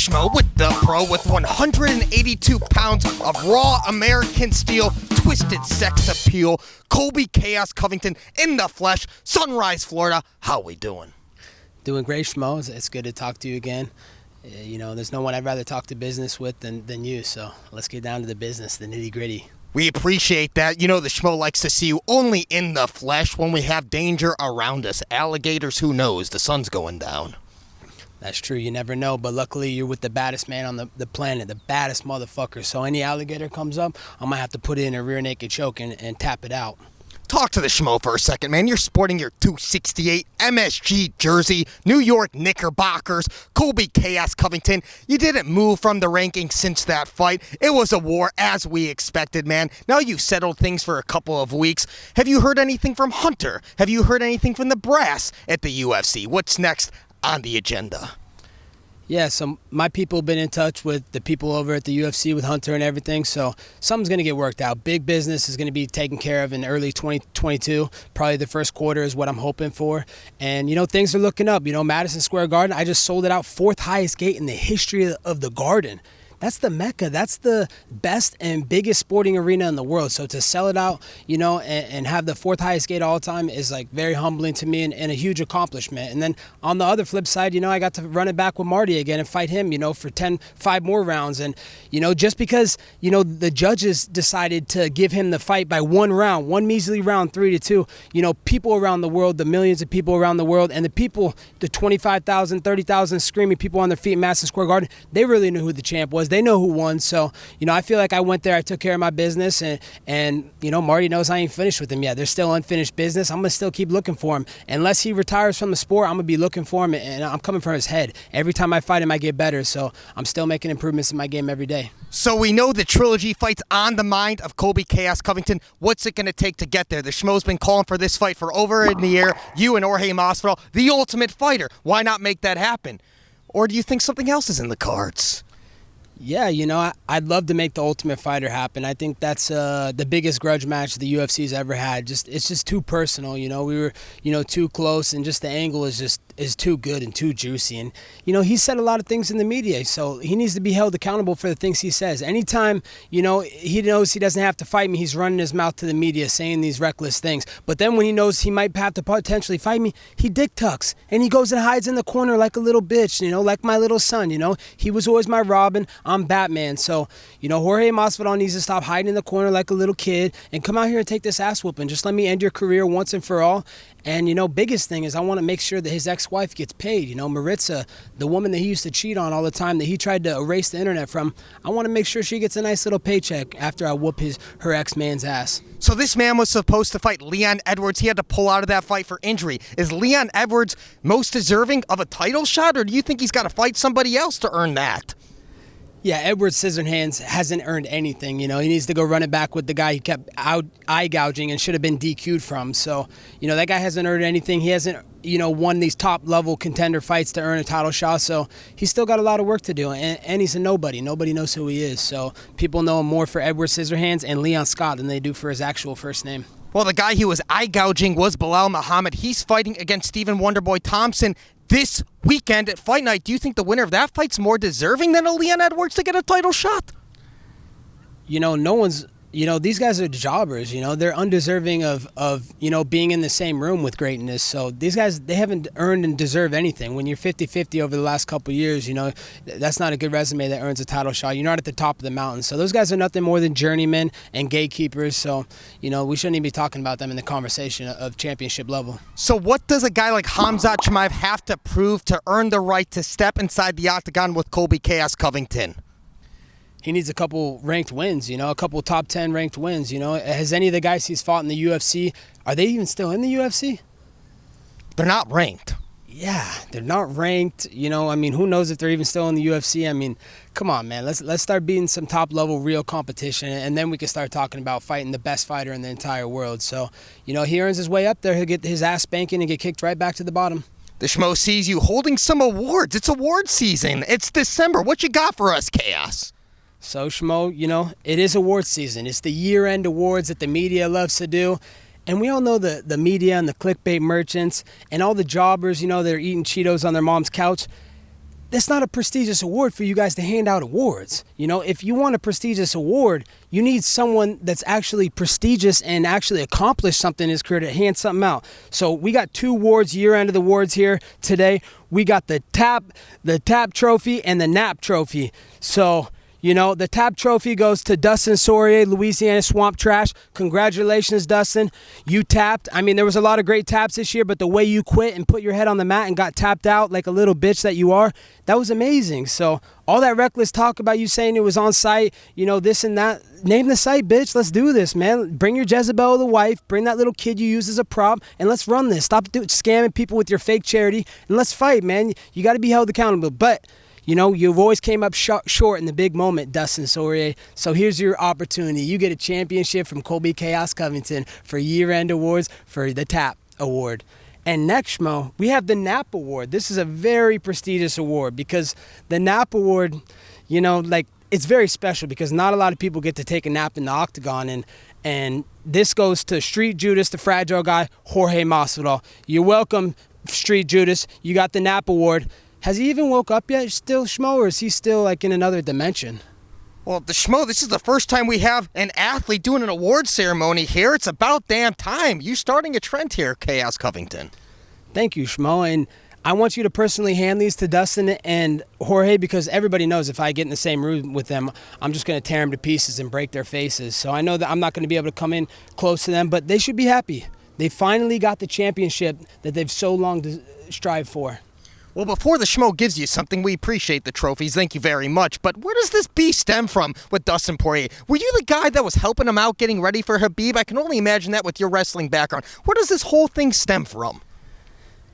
Schmo with the pro with 182 pounds of raw American steel, twisted sex appeal. Colby Chaos Covington in the flesh, Sunrise, Florida. How we doing? Doing great, Schmo. It's good to talk to you again. You know, there's no one I'd rather talk to business with than you, so let's get down to the business, the nitty-gritty. We appreciate that. You know, the Schmo likes to see you only in the flesh when we have danger around us. Alligators, who knows? The sun's going down. That's true. You never know, but luckily you're with the baddest man on the planet, the baddest motherfucker. So any alligator comes up, I'm going to have to put it in a rear naked choke and tap it out. Talk to the Schmo for a second, man. You're sporting your 268 MSG jersey, New York Knickerbockers, Colby Chaos Covington. You didn't move from the rankings since that fight. It was a war, as we expected, man. Now you've settled things for a couple of weeks. Have you heard anything from Hunter? Have you heard anything from the brass at the UFC? What's next on the agenda? Yeah, so my people have been in touch with the people over at the UFC with Hunter and everything, so something's going to get worked out. Big business is going to be taken care of in early 2022. Probably the first quarter is what I'm hoping for. And, you know, things are looking up. You know, Madison Square Garden, I just sold it out, 4th highest gate in the history of the Garden. That's the Mecca. That's the best and biggest sporting arena in the world. So to sell it out, you know, and have the 4th highest gate all the time is like very humbling to me and a huge accomplishment. And then on the other flip side, you know, I got to run it back with Marty again and fight him, you know, for 5 more rounds. And, you know, just because, you know, the judges decided to give him the fight by one measly round, 3-2, you know, people around the world, the millions of people around the world, and the people, the 25,000, 30,000 screaming people on their feet in Madison Square Garden, they really knew who the champ was. They know who won. So, you know, I feel like I went there, I took care of my business, and you know, Marty knows I ain't finished with him yet. There's still unfinished business. I'm going to still keep looking for him. Unless he retires from the sport, I'm going to be looking for him, and I'm coming for his head. Every time I fight him, I get better. So I'm still making improvements in my game every day. So we know the trilogy fight's on the mind of Colby Chaos Covington. What's it going to take to get there? The Schmo's been calling for this fight for over a year. You and Jorge Masvidal, the ultimate fighter. Why not make that happen? Or do you think something else is in the cards? Yeah, you know, I'd love to make the Ultimate Fighter happen. I think that's the biggest grudge match the UFC's ever had. It's just too personal, you know. We were, you know, too close, and just the angle is too good and too juicy. And, you know, he said a lot of things in the media, so he needs to be held accountable for the things he says. Anytime, you know, he knows he doesn't have to fight me, he's running his mouth to the media saying these reckless things. But then when he knows he might have to potentially fight me, he dick tucks, and he goes and hides in the corner like a little bitch, you know, like my little son, you know. He was always my Robin. I'm Batman. So, you know, Jorge Masvidal needs to stop hiding in the corner like a little kid and come out here and take this ass whooping. Just let me end your career once and for all. And, you know, biggest thing is I want to make sure that his ex-wife gets paid. You know, Maritza, the woman that he used to cheat on all the time, that he tried to erase the internet from, I want to make sure she gets a nice little paycheck after I whoop her ex-man's ass. So this man was supposed to fight Leon Edwards. He had to pull out of that fight for injury. Is Leon Edwards most deserving of a title shot, or do you think he's got to fight somebody else to earn that? Yeah, Edward Scissorhands hasn't earned anything. You know, he needs to go run it back with the guy he kept eye gouging and should have been DQ'd from. So, you know, that guy hasn't earned anything. He hasn't, you know, won these top-level contender fights to earn a title shot. So he's still got a lot of work to do. And he's a nobody. Nobody knows who he is. So people know him more for Edward Scissorhands and Leon Scott than they do for his actual first name. Well, the guy he was eye gouging was Bilal Muhammad. He's fighting against Stephen Wonderboy Thompson this weekend at Fight Night. Do you think the winner of that fight's more deserving than a Leon Edwards to get a title shot? You know, no one's, you know, these guys are jobbers, you know, they're undeserving of, you know, being in the same room with greatness. So these guys, they haven't earned and deserve anything. When you're 50-50 over the last couple of years, you know, that's not a good resume that earns a title shot. You're not at the top of the mountain. So those guys are nothing more than journeymen and gatekeepers. So, you know, we shouldn't even be talking about them in the conversation of championship level. So what does a guy like Khamzat Chimaev have to prove to earn the right to step inside the octagon with Colby Chaos Covington? He needs a couple ranked wins, you know, a couple top 10 ranked wins, you know. Has any of the guys he's fought in the UFC, are they even still in the UFC? They're not ranked. Yeah, they're not ranked, you know. I mean, who knows if they're even still in the UFC? I mean, come on, man. Let's start beating some top-level real competition, and then we can start talking about fighting the best fighter in the entire world. So, you know, he earns his way up there. He'll get his ass spanking and get kicked right back to the bottom. The Schmo sees you holding some awards. It's award season. It's December. What you got for us, Chaos? So, Schmo, you know, it is awards season. It's the year-end awards that the media loves to do. And we all know the media and the clickbait merchants and all the jobbers, you know, they're eating Cheetos on their mom's couch. that's not a prestigious award for you guys to hand out awards. You know, if you want a prestigious award, you need someone that's actually prestigious and actually accomplished something in his career to hand something out. So we got 2 awards, year-end of the awards here today. We got the TAP trophy and the NAP trophy. So, you know, the TAP trophy goes to Dustin Poirier, Louisiana Swamp Trash. Congratulations, Dustin. You tapped. I mean, there was a lot of great taps this year, but the way you quit and put your head on the mat and got tapped out like a little bitch that you are, that was amazing. So all that reckless talk about you saying it was on site, you know, this and that, name the site, bitch. Let's do this, man. Bring your Jezebel, the wife. Bring that little kid you use as a prop, and let's run this. Stop scamming people with your fake charity, and let's fight, man. You got to be held accountable. But you know, you've always came up short in the big moment, Dustin Poirier. So here's your opportunity. You get a championship from Colby Covington for year-end awards for the TAP award. And next, Schmo, we have the NAP award. This is a very prestigious award because the NAP award, you know, like, it's very special because not a lot of people get to take a nap in the octagon. And this goes to Street Judas, the fragile guy, Jorge Masvidal. You're welcome, Street Judas. You got the NAP award. Has he even woke up yet still, Schmo, or is he still like in another dimension? Well, the Schmo, this is the first time we have an athlete doing an award ceremony here. It's about damn time. You starting a trend here, Chaos Covington. Thank you, Schmo. And I want you to personally hand these to Dustin and Jorge because everybody knows if I get in the same room with them, I'm just going to tear them to pieces and break their faces. So I know that I'm not going to be able to come in close to them, but they should be happy. They finally got the championship that they've so long strived for. Well, before the Schmo gives you something, we appreciate the trophies. Thank you very much. But where does this beef stem from with Dustin Poirier? Were you the guy that was helping him out getting ready for Khabib? I can only imagine that with your wrestling background. Where does this whole thing stem from?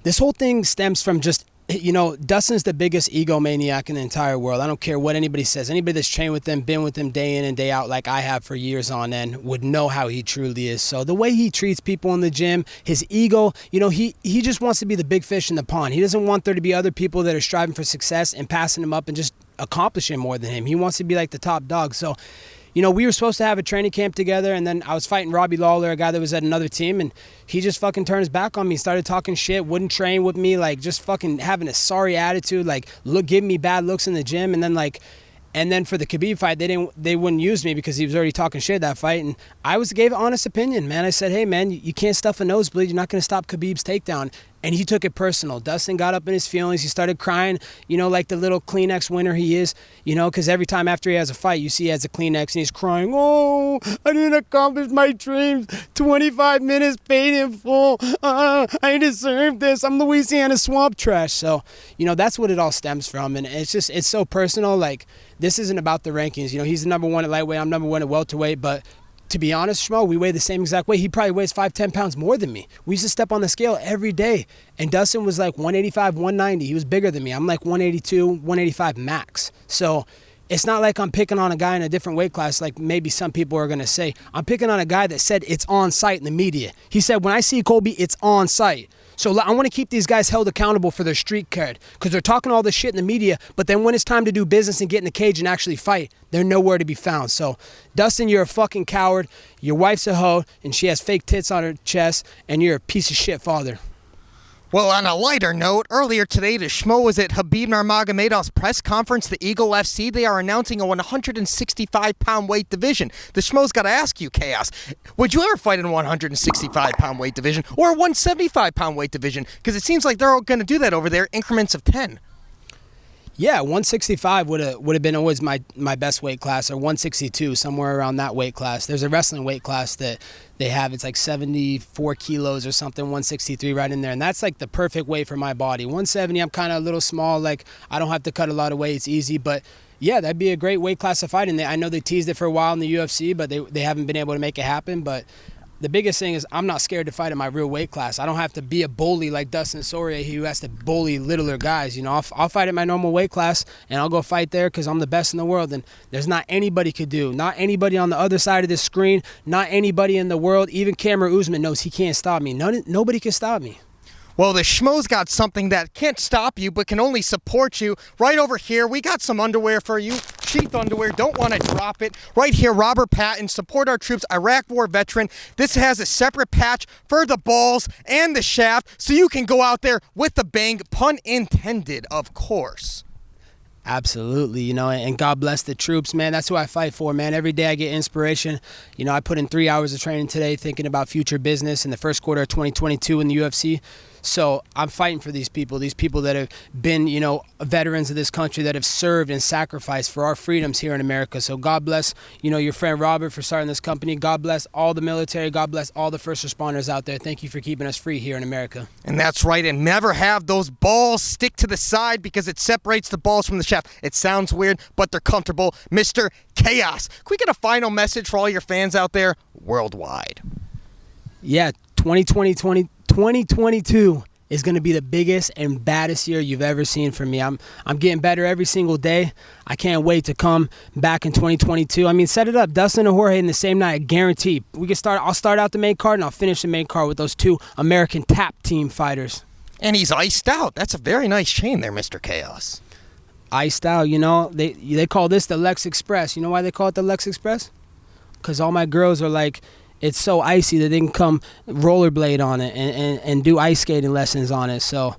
This whole thing stems from just, you know, Dustin's the biggest egomaniac in the entire world. I don't care what anybody says. Anybody that's trained with him, been with him day in and day out like I have for years on end would know how he truly is. So the way he treats people in the gym, his ego, you know, he just wants to be the big fish in the pond. He doesn't want there to be other people that are striving for success and passing him up and just accomplishing more than him. He wants to be like the top dog. So, you know, we were supposed to have a training camp together, and then I was fighting Robbie Lawler, a guy that was at another team, and he just fucking turned his back on me, started talking shit, wouldn't train with me, like just fucking having a sorry attitude, like giving me bad looks in the gym, and then for the Khabib fight, they wouldn't use me because he was already talking shit that fight, and I gave an honest opinion, man. I said, hey, man, you can't stuff a nosebleed. You're not going to stop Khabib's takedown. And he took it personal. Dustin got up in his feelings. He started crying, you know, like the little Kleenex winner he is, you know, because every time after he has a fight, you see he has a Kleenex and he's crying, oh, I didn't accomplish my dreams. 25 minutes paid in full. I deserve this. I'm Louisiana Swamp Trash. So, you know, that's what it all stems from. And it's so personal. Like, this isn't about the rankings. You know, he's the number one at lightweight. I'm number one at welterweight. But to be honest, Schmo, we weigh the same exact weight. He probably weighs 5-10 pounds more than me. We used to step on the scale every day. And Dustin was like 185, 190. He was bigger than me. I'm like 182, 185 max. So it's not like I'm picking on a guy in a different weight class like maybe some people are going to say. I'm picking on a guy that said it's on site in the media. He said, when I see Colby, it's on site. So I want to keep these guys held accountable for their street cred because they're talking all this shit in the media, but then when it's time to do business and get in the cage and actually fight, they're nowhere to be found. So, Dustin, you're a fucking coward. Your wife's a hoe, and she has fake tits on her chest, and you're a piece of shit father. Well, on a lighter note, earlier today, the Schmo was at Khabib Nurmagomedov's press conference, the Eagle FC. They are announcing a 165-pound weight division. The Schmo's got to ask you, Chaos, would you ever fight in a 165-pound weight division or a 175-pound weight division? Because it seems like they're all going to do that over there, increments of 10. Yeah, 165 would have been always my best weight class, or 162, somewhere around that weight class. There's a wrestling weight class that they have. It's like 74 kilos or something, 163 right in there. And that's like the perfect weight for my body. 170, I'm kind of a little small. Like, I don't have to cut a lot of weight. It's easy. But, yeah, that'd be a great weight class to fight in. I know they teased it for a while in the UFC, but they haven't been able to make it happen. But the biggest thing is I'm not scared to fight in my real weight class. I don't have to be a bully like Dustin Poirier who has to bully littler guys. You know, I'll fight at my normal weight class, and I'll go fight there because I'm the best in the world. And there's not anybody could do, not anybody on the other side of this screen, not anybody in the world. Even Cameron Usman knows he can't stop me. Nobody can stop me. Well, the Schmo's got something that can't stop you but can only support you. Right over here, we got some underwear for you. Sheath underwear, don't want to drop it. Right here, Robert Patton, support our troops, Iraq War veteran. This has a separate patch for the balls and the shaft so you can go out there with the bang, pun intended, of course. Absolutely, and God bless the troops, man. That's who I fight for, man. Every day I get inspiration. I put in 3 hours of training today thinking about future business in the first quarter of 2022 in the UFC. So I'm fighting for these people that have been, veterans of this country that have served and sacrificed for our freedoms here in America. So God bless, your friend Robert for starting this company. God bless all the military. God bless all the first responders out there. Thank you for keeping us free here in America. And that's right. And never have those balls stick to the side because it separates the balls from the shaft. It sounds weird, but they're comfortable. Mr. Chaos. Can we get a final message for all your fans out there worldwide? Yeah, 2022 is going to be the biggest and baddest year you've ever seen from me. I'm getting better every single day. I can't wait to come back in 2022. I mean, set it up. Dustin and Jorge in the same night, guaranteed. I'll start out the main card and I'll finish the main card with those 2 American tap team fighters. And he's iced out. That's a very nice chain there, Mr. Chaos. Iced out, they call this the Lex Express. You know why they call it the Lex Express? Because all my girls are like, it's so icy that they can come rollerblade on it and do ice skating lessons on it. So,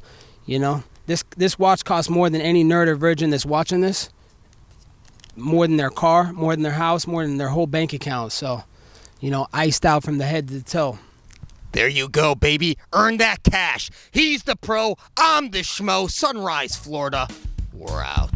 this watch costs more than any nerd or virgin that's watching this. More than their car, more than their house, more than their whole bank account. So, iced out from the head to the toe. There you go, baby. Earn that cash. He's the pro. I'm the schmo. Sunrise, Florida. We're out.